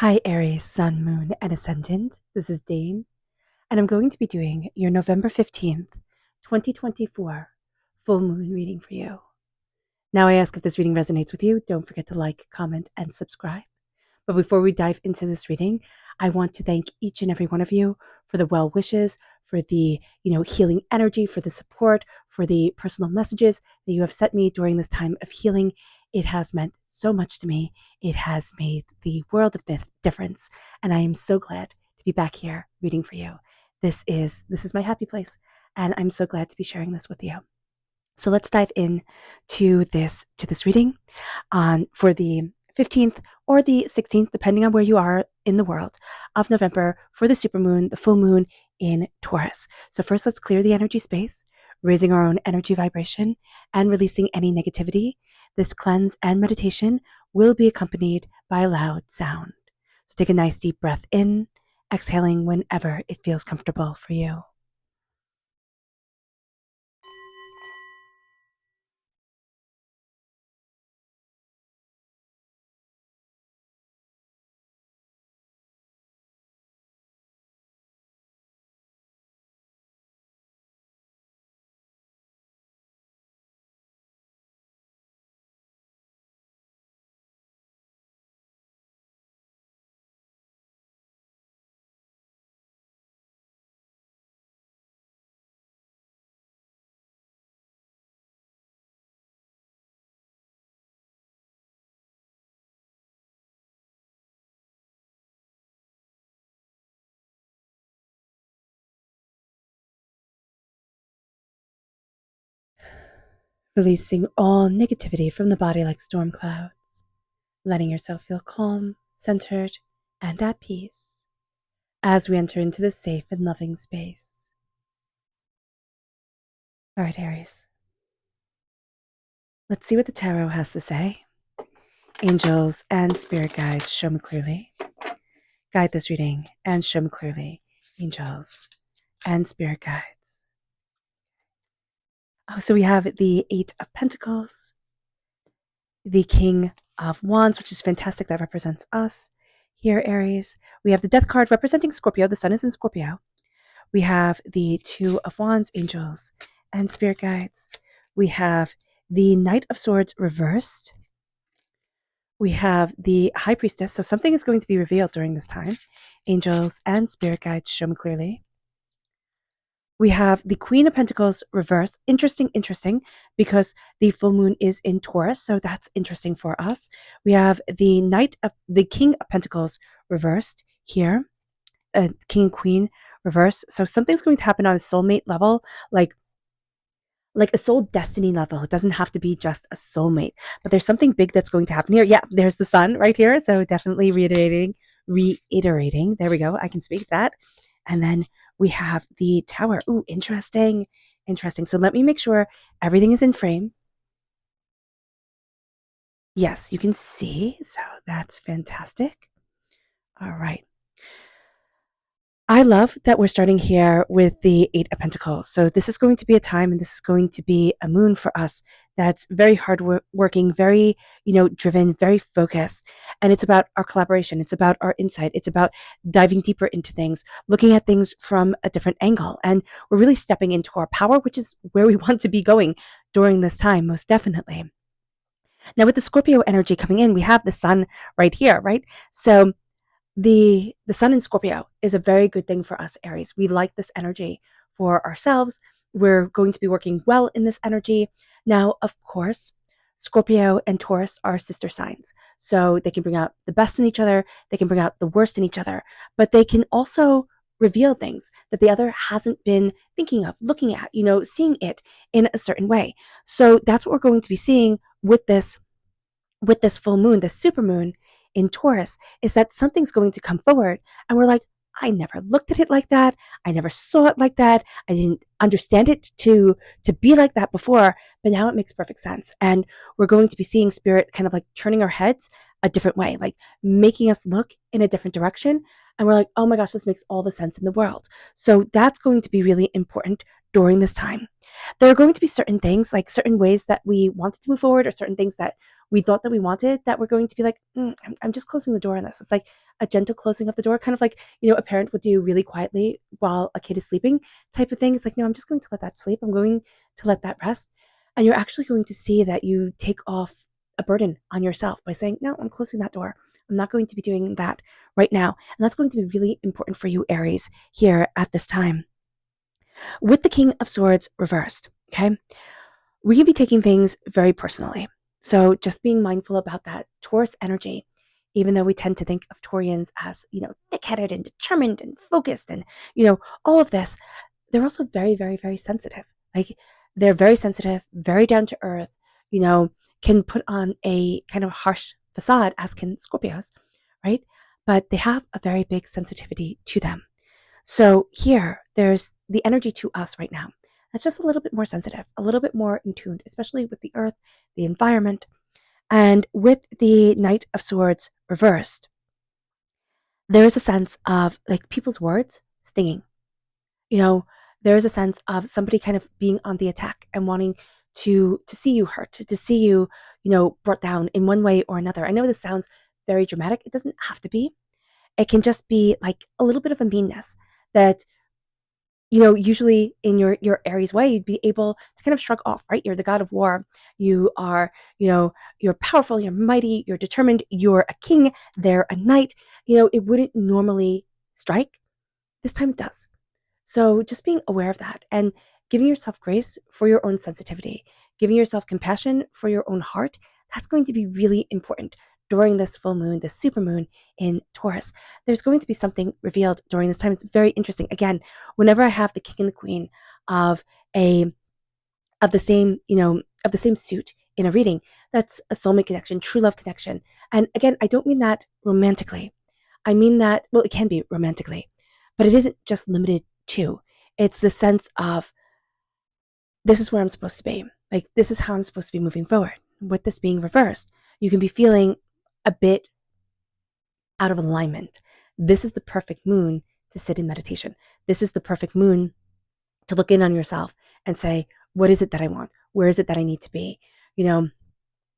Hi, Aries, Sun, Moon, and Ascendant. This is Dane, and I'm going to be doing your November 15th, 2024 full moon reading for you. Now, I ask if this reading resonates with you. Don't forget to like, comment, and subscribe. But before we dive into this reading, I want to thank each and every one of you for the well wishes, for the healing energy, for the support, for the personal messages that you have sent me during this time of healing. It has meant so much to me. It has made the world of difference, and I am so glad to be back here reading for you. This is my happy place, and I'm so glad to be sharing this with you. So let's dive in to this reading for the 15th or the 16th, depending on where you are in the world, of November for the supermoon, the full moon in Taurus. So first, let's clear the energy space, raising our own energy vibration and releasing any negativity. This cleanse and meditation will be accompanied by a loud sound. So take a nice deep breath in, exhaling whenever it feels comfortable for you. Releasing all negativity from the body like storm clouds, letting yourself feel calm, centered, and at peace as we enter into this safe and loving space. All right, Aries. Let's see what the tarot has to say. Angels and spirit guides, show me clearly. Guide this reading and show me clearly. Angels and spirit guides. Oh, so we have the Eight of Pentacles, the King of Wands, which is fantastic. That represents us here, Aries. We have the Death card representing Scorpio. The sun is in Scorpio. We have the Two of Wands, angels and spirit guides. We have the Knight of Swords reversed. We have the High Priestess. So something is going to be revealed during this time. Angels and spirit guides, show me clearly. We have the Queen of Pentacles reversed. Interesting, because the full moon is in Taurus, so that's interesting for us. We have the King of Pentacles reversed here, King and Queen reversed. So something's going to happen on a soulmate level, like a soul destiny level. It doesn't have to be just a soulmate, but there's something big that's going to happen here. Yeah, there's the sun right here. So definitely reiterating. There we go. I can speak that. And then we have the tower. Ooh, interesting. So let me make sure everything is in frame. Yes, you can see. So that's fantastic. All right. I love that we're starting here with the Eight of Pentacles. So this is going to be a time, and this is going to be a moon for us that's very hard working, very, driven, very focused. And it's about our collaboration. It's about our insight. It's about diving deeper into things, looking at things from a different angle. And we're really stepping into our power, which is where we want to be going during this time, most definitely. Now, with the Scorpio energy coming in, we have the sun right here, right? So the sun in Scorpio is a very good thing for us, Aries. We like this energy for ourselves. We're going to be working well in this energy. Now, of course, Scorpio and Taurus are sister signs. So they can bring out the best in each other. They can bring out the worst in each other, but they can also reveal things that the other hasn't been thinking of, looking at, seeing it in a certain way. So that's what we're going to be seeing with this full moon, the supermoon in Taurus, is that something's going to come forward and we're like, I never looked at it like that. I never saw it like that. I didn't understand it to be like that before, but now it makes perfect sense. And we're going to be seeing spirit kind of like turning our heads a different way, like making us look in a different direction. And we're like, oh my gosh, this makes all the sense in the world. So that's going to be really important during this time. There are going to be certain things, like certain ways that we wanted to move forward, or certain things that we thought that we wanted, that we're going to be like, I'm just closing the door on this. It's like a gentle closing of the door, kind of like, a parent would do really quietly while a kid is sleeping type of thing. It's like, no, I'm just going to let that sleep. I'm going to let that rest. And you're actually going to see that you take off a burden on yourself by saying, no, I'm closing that door. I'm not going to be doing that right now. And that's going to be really important for you, Aries, here at this time. With the King of Swords reversed, okay, we can be taking things very personally. So just being mindful about that Taurus energy, even though we tend to think of Taurians as, thick-headed and determined and focused and, all of this, they're also very, very, very sensitive. Like, they're very sensitive, very down to earth, can put on a kind of harsh facade, as can Scorpios, right? But they have a very big sensitivity to them. So here, there's the energy to us right now that's just a little bit more sensitive, a little bit more in tune, especially with the earth, the environment. And with the Knight of Swords reversed, there is a sense of like people's words stinging. There is a sense of somebody kind of being on the attack and wanting to see you hurt, to see you, brought down in one way or another. I know this sounds very dramatic. It doesn't have to be. It can just be like a little bit of a meanness that, usually in your Aries way, you'd be able to kind of shrug off, right? You're the god of war. You are, you're powerful, you're mighty, you're determined, you're a king, they're a knight. It wouldn't normally strike. This time it does. So just being aware of that and giving yourself grace for your own sensitivity, giving yourself compassion for your own heart, that's going to be really important during this full moon, this supermoon in Taurus. There's going to be something revealed during this time. It's very interesting. Again, whenever I have the king and the queen of a of the same, of the same suit in a reading, that's a soulmate connection, true love connection. And again, I don't mean that romantically. I mean that, well, it can be romantically, but it isn't just limited to. It's the sense of, this is where I'm supposed to be. Like, this is how I'm supposed to be moving forward. With this being reversed, you can be feeling a bit out of alignment. This is the perfect moon to sit in meditation. This is the perfect moon to look in on yourself and say, what is it that I want? Where is it that I need to be?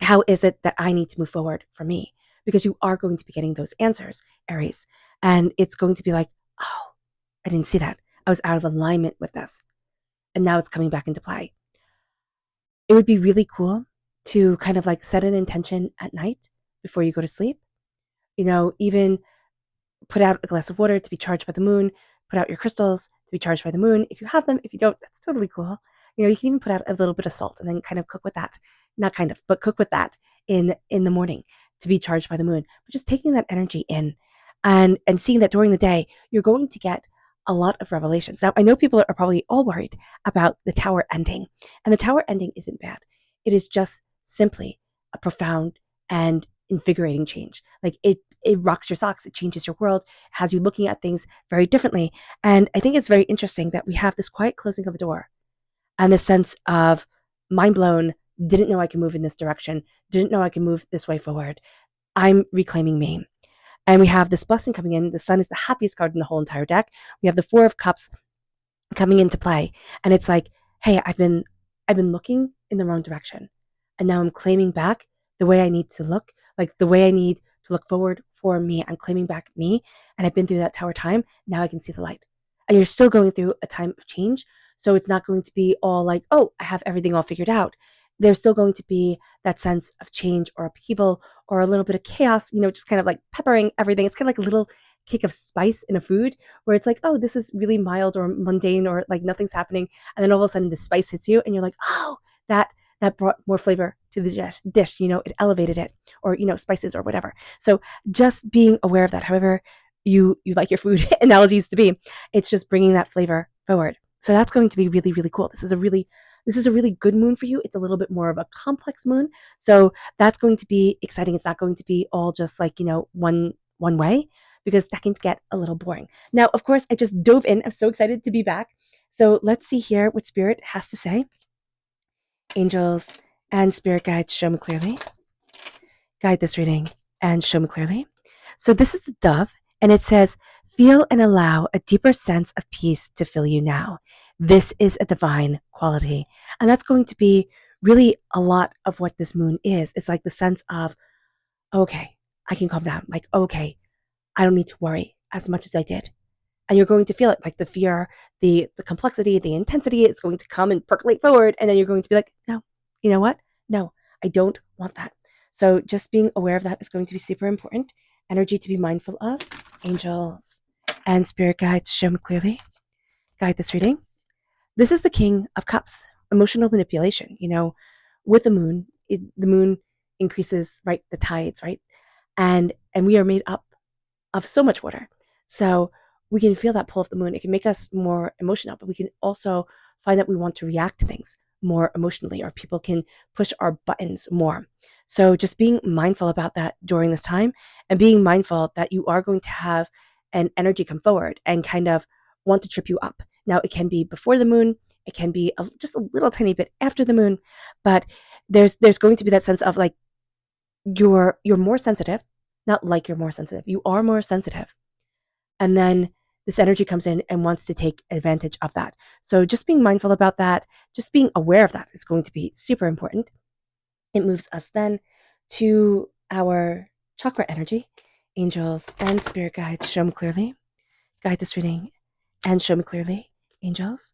How is it that I need to move forward for me? Because you are going to be getting those answers, Aries. And it's going to be like, oh, I didn't see that. I was out of alignment with this. And now it's coming back into play. It would be really cool to kind of like set an intention at night before you go to sleep. Even put out a glass of water to be charged by the moon, put out your crystals to be charged by the moon. If you have them, if you don't, that's totally cool. You can even put out a little bit of salt and then kind of cook with that. Not kind of, but cook with that in the morning to be charged by the moon. But just taking that energy in and seeing that during the day, you're going to get a lot of revelations. Now, I know people are probably all worried about the tower ending, and the tower ending isn't bad. It is just simply a profound and invigorating change. Like, it rocks your socks. It changes your world, has you looking at things very differently. And I think it's very interesting that we have this quiet closing of a door and this sense of mind blown, didn't know I could move in this direction, didn't know I could move this way forward. I'm reclaiming me. And we have this blessing coming in. The sun is the happiest card in the whole entire deck. We have the Four of Cups coming into play. And it's like, hey, I've been looking in the wrong direction. And now I'm claiming back the way I need to look, like the way I need to look forward for me. I'm claiming back me. And I've been through that tower time. Now I can see the light. And you're still going through a time of change. So it's not going to be all like, oh, I have everything all figured out. There's still going to be that sense of change or upheaval or a little bit of chaos, just kind of like peppering everything. It's kind of like a little kick of spice in a food where it's like, oh, this is really mild or mundane or like nothing's happening. And then all of a sudden the spice hits you and you're like, oh, that brought more flavor to the dish, it elevated it, or, spices or whatever. So just being aware of that, however you like your food analogies to be, it's just bringing that flavor forward. So that's going to be really, really cool. This is a really good moon for you. It's a little bit more of a complex moon. So that's going to be exciting. It's not going to be all just like, one way, because that can get a little boring. Now, of course, I just dove in. I'm so excited to be back. So let's see here what Spirit has to say. Angels and Spirit guides, show me clearly. Guide this reading and show me clearly. So this is the dove, and it says, feel and allow a deeper sense of peace to fill you now. This is a divine quality. And that's going to be really a lot of what this moon is. It's like the sense of, okay, I can calm down. Like, okay, I don't need to worry as much as I did. And you're going to feel it, like the fear, the complexity, the intensity is going to come and percolate forward. And then you're going to be like, no, you know what? No, I don't want that. So just being aware of that is going to be super important. Energy to be mindful of. Angels and spirit guides show me clearly. Guide this reading. This is the King of Cups, emotional manipulation. With the moon increases, right, the tides, right? And we are made up of so much water. So we can feel that pull of the moon. It can make us more emotional, but we can also find that we want to react to things more emotionally, or people can push our buttons more. So just being mindful about that during this time, and being mindful that you are going to have an energy come forward and kind of want to trip you up. Now, it can be before the moon, it can be just a little tiny bit after the moon, but there's going to be that sense of like you're more sensitive, not like you're more sensitive. You are more sensitive. And then this energy comes in and wants to take advantage of that. So just being mindful about that, just being aware of that is going to be super important. It moves us then to our chakra energy. Angels and spirit guides, show me clearly. Guide this reading and show me clearly. Angels.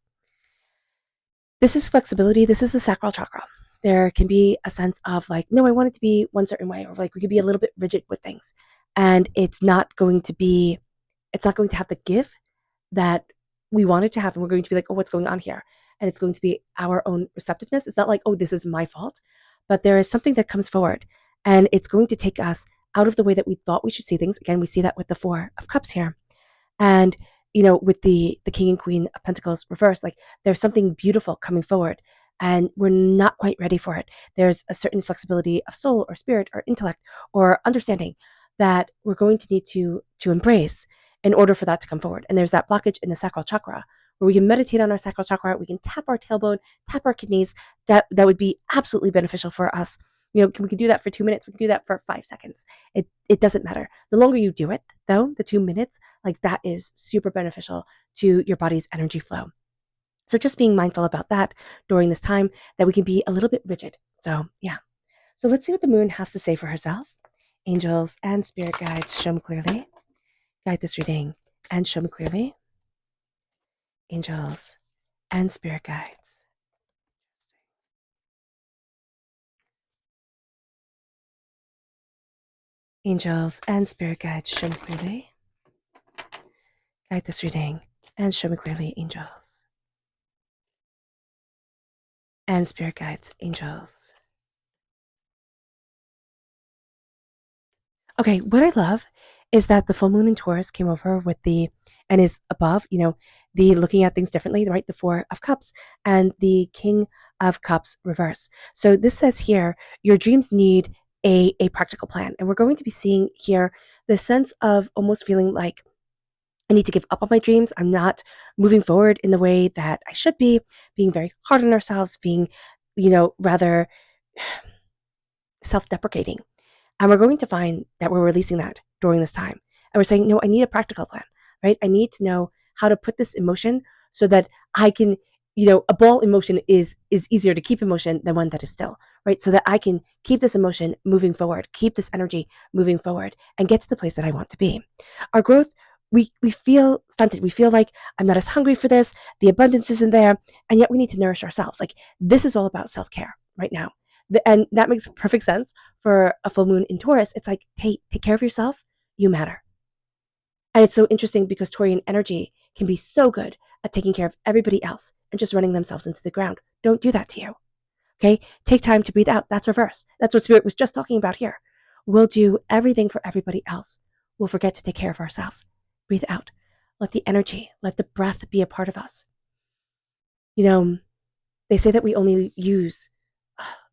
This is flexibility. This is the sacral chakra. There can be a sense of like, no, I want it to be one certain way, or like we could be a little bit rigid with things. And it's not going to have the give that we want it to have. And we're going to be like, oh, what's going on here? And it's going to be our own receptiveness. It's not like, oh, this is my fault. But there is something that comes forward, and it's going to take us out of the way that we thought we should see things. Again, we see that with the Four of Cups here. And with the King and Queen of Pentacles reversed, like there's something beautiful coming forward, and we're not quite ready for it. There's a certain flexibility of soul or spirit or intellect or understanding that we're going to need to embrace in order for that to come forward. And there's that blockage in the sacral chakra where we can meditate on our sacral chakra, we can tap our tailbone, tap our kidneys. That would be absolutely beneficial for us. We can do that for 2 minutes. We can do that for 5 seconds. It doesn't matter. The longer you do it, though, the 2 minutes, like that is super beneficial to your body's energy flow. So just being mindful about that during this time, that we can be a little bit rigid. So yeah. So let's see what the moon has to say for herself. Angels and spirit guides, show me clearly. Guide this reading and show me clearly. Angels and spirit guides. Angels and spirit guides, show me clearly. Guide this reading and show me clearly, angels and spirit guides, angels. Okay, what I love is that the full moon in Taurus came over and is above, the looking at things differently, right? The Four of Cups and the King of Cups reverse. So this says here, your dreams need a practical plan. And we're going to be seeing here the sense of almost feeling like I need to give up on my dreams. I'm not moving forward in the way that I should be, being very hard on ourselves, being, rather self deprecating. And we're going to find that we're releasing that during this time. And we're saying, no, I need a practical plan, right? I need to know how to put this in motion so that I can, a ball in motion is easier to keep in motion than one that is still, right? So that I can keep this emotion moving forward, keep this energy moving forward, and get to the place that I want to be. Our growth, we feel stunted. We feel like I'm not as hungry for this. The abundance isn't there. And yet we need to nourish ourselves. Like this is all about self-care right now. And that makes perfect sense for a full moon in Taurus. It's like, hey, take care of yourself. You matter. And it's so interesting because Taurian energy can be so good at taking care of everybody else and just running themselves into the ground. Don't do that to you. Okay? Take time to breathe out. That's reverse. That's what Spirit was just talking about here. We'll do everything for everybody else. We'll forget to take care of ourselves. Breathe out. Let the energy, let the breath be a part of us. They say that we only use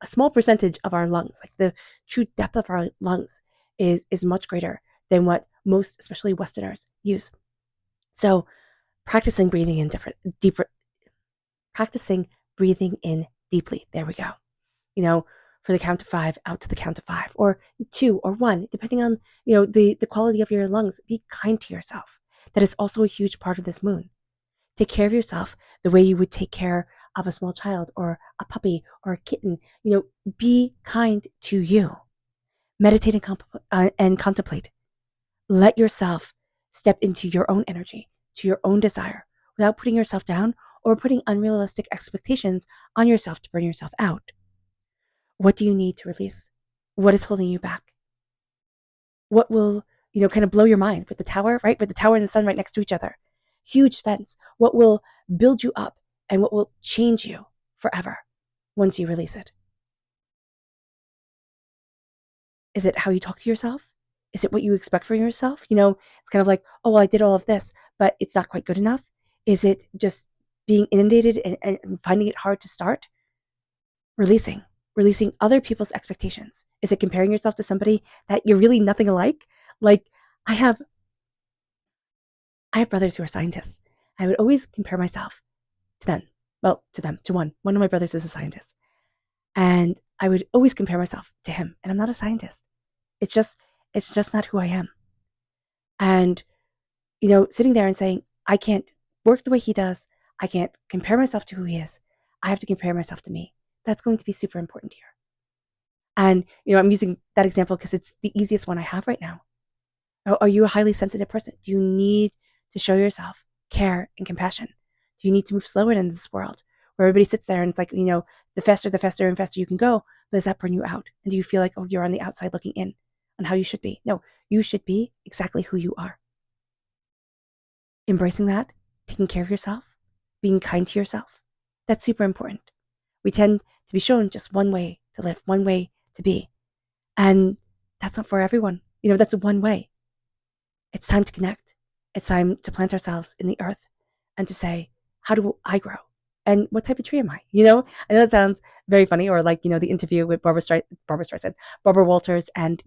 a small percentage of our lungs. Like the true depth of our lungs is much greater than what most, especially Westerners, use. So practicing breathing in practicing breathing in deeply. There we go. For the count of 5, out to the count of 5, or 2 or 1, depending on, the quality of your lungs. Be kind to yourself. That is also a huge part of this moon. Take care of yourself the way you would take care of a small child or a puppy or a kitten. Be kind to you. Meditate and contemplate. Let yourself step into your own energy, to your own desire, without putting yourself down or putting unrealistic expectations on yourself to burn yourself out. What do you need to release? What is holding you back? What will, kind of blow your mind with the tower, right? With the tower and the sun right next to each other. Huge fence. What will build you up and what will change you forever once you release it? Is it how you talk to yourself? Is it what you expect from yourself? It's kind of like, oh, well, I did all of this, but it's not quite good enough. Is it just being inundated and finding it hard to start? Releasing other people's expectations. Is it comparing yourself to somebody that you're really nothing alike? Like I have brothers who are scientists. I would always compare myself to them. Well, to them, to one. One of my brothers is a scientist. And I would always compare myself to him. And I'm not a scientist. It's just not who I am. And, sitting there and saying, I can't work the way he does. I can't compare myself to who he is. I have to compare myself to me. That's going to be super important here. And, I'm using that example because it's the easiest one I have right now. Are you a highly sensitive person? Do you need to show yourself care and compassion? Do you need to move slower in this world where everybody sits there and it's like, the faster and faster you can go, but does that burn you out? And do you feel like, oh, you're on the outside looking in on how you should be? No, you should be exactly who you are. Embracing that, taking care of yourself, being kind to yourself, that's super important. We tend to be shown just one way to live, one way to be. And that's not for everyone. That's one way. It's time to connect. It's time to plant ourselves in the earth and to say, how do I grow? And what type of tree am I? I know it sounds very funny, or like, the interview with Barbara Walters, and,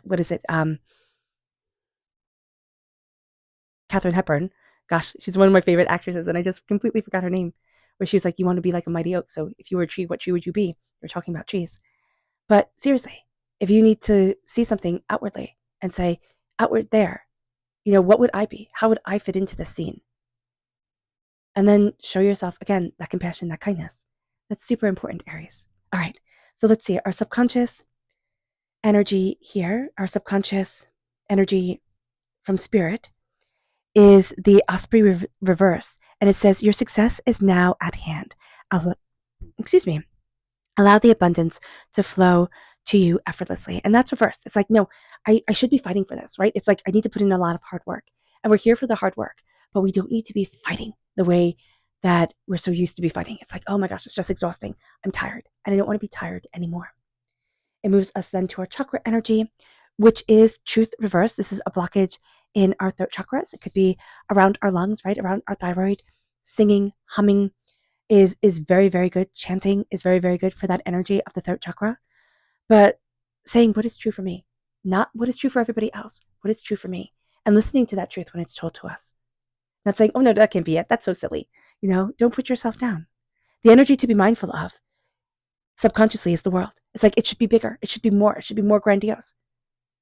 what is it? Katharine Hepburn. Gosh, she's one of my favorite actresses, and I just completely forgot her name. Where she was like, you want to be like a mighty oak. So if you were a tree, what tree would you be? You're talking about trees. But seriously, if you need to see something outwardly and say, outward there, what would I be? How would I fit into this scene? And then show yourself, again, that compassion, that kindness. That's super important, Aries. All right, so let's see. Our subconscious energy here, our subconscious energy from spirit is the Osprey reverse. And it says, your success is now at hand. Excuse me. Allow the abundance to flow to you effortlessly. And that's reversed. It's like, no, I should be fighting for this, right? It's like I need to put in a lot of hard work. And we're here for the hard work, but we don't need to be fighting the way that we're so used to be fighting. It's like, oh my gosh, it's just exhausting. I'm tired and I don't want to be tired anymore. It moves us then to our chakra energy, which is truth reverse. This is a blockage in our throat chakras. It could be around our lungs, right? Around our thyroid. Singing, humming is very, very good. Chanting is very, very good for that energy of the throat chakra. But saying what is true for me, not what is true for everybody else, what is true for me, and listening to that truth when it's told to us. Not saying, oh no, that can't be it. That's so silly. Don't put yourself down. The energy to be mindful of subconsciously is the world. It's like, it should be bigger. It should be more. It should be more grandiose.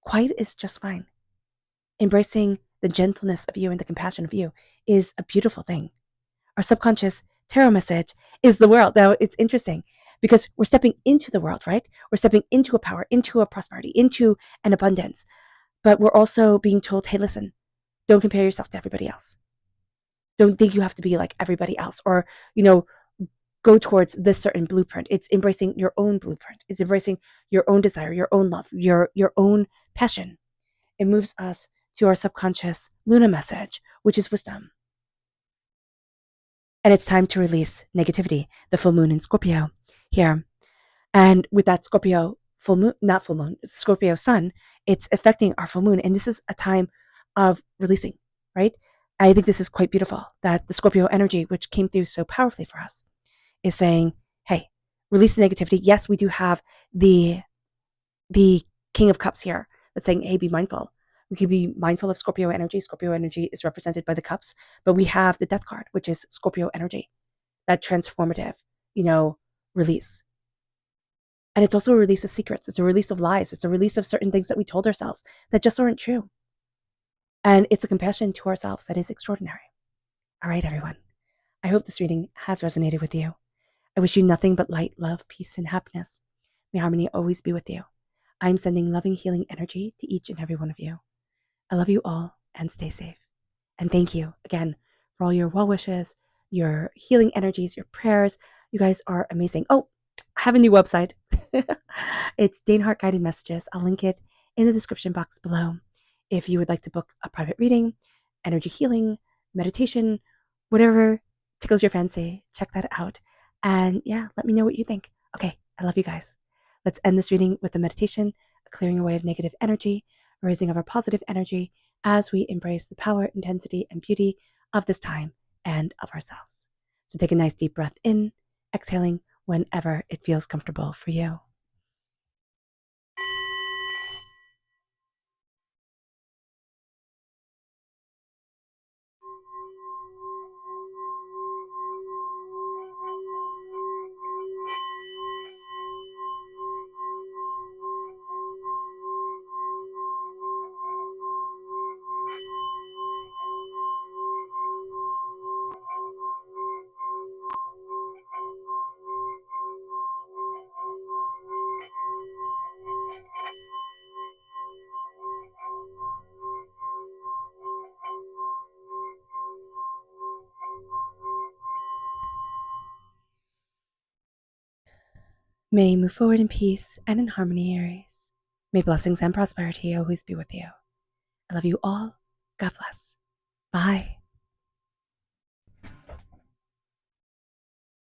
Quiet is just fine. Embracing the gentleness of you and the compassion of you is a beautiful thing. Our subconscious tarot message is the world. Now, it's interesting because we're stepping into the world, right? We're stepping into a power, into a prosperity, into an abundance. But we're also being told, hey, listen, don't compare yourself to everybody else. Don't think you have to be like everybody else, or, go towards this certain blueprint. It's embracing your own blueprint. It's embracing your own desire, your own love, your own passion. It moves us to our subconscious Luna message, which is wisdom. And it's time to release negativity, the full moon in Scorpio here. And with that Scorpio full moon, not full moon, Scorpio sun, it's affecting our full moon. And this is a time of releasing, right? I think this is quite beautiful that the Scorpio energy, which came through so powerfully for us, is saying, hey, release the negativity. Yes, we do have the King of Cups here that's saying, hey, be mindful. We could be mindful of Scorpio energy. Scorpio energy is represented by the cups, but we have the Death card, which is Scorpio energy, that transformative, release. And it's also a release of secrets. It's a release of lies. It's a release of certain things that we told ourselves that just aren't true. And it's a compassion to ourselves that is extraordinary. All right, everyone. I hope this reading has resonated with you. I wish you nothing but light, love, peace, and happiness. May harmony always be with you. I am sending loving, healing energy to each and every one of you. I love you all and stay safe. And thank you again for all your well wishes, your healing energies, your prayers. You guys are amazing. Oh, I have a new website. It's Dane Hart Guided Messages. I'll link it in the description box below. If you would like to book a private reading, energy healing, meditation, whatever tickles your fancy, check that out. And yeah, let me know what you think. Okay, I love you guys. Let's end this reading with a meditation, a clearing away of negative energy, a raising of our positive energy as we embrace the power, intensity, and beauty of this time and of ourselves. So take a nice deep breath in, exhaling whenever it feels comfortable for you. May you move forward in peace and in harmony, Aries. May blessings and prosperity always be with you. I love you all. God bless. Bye.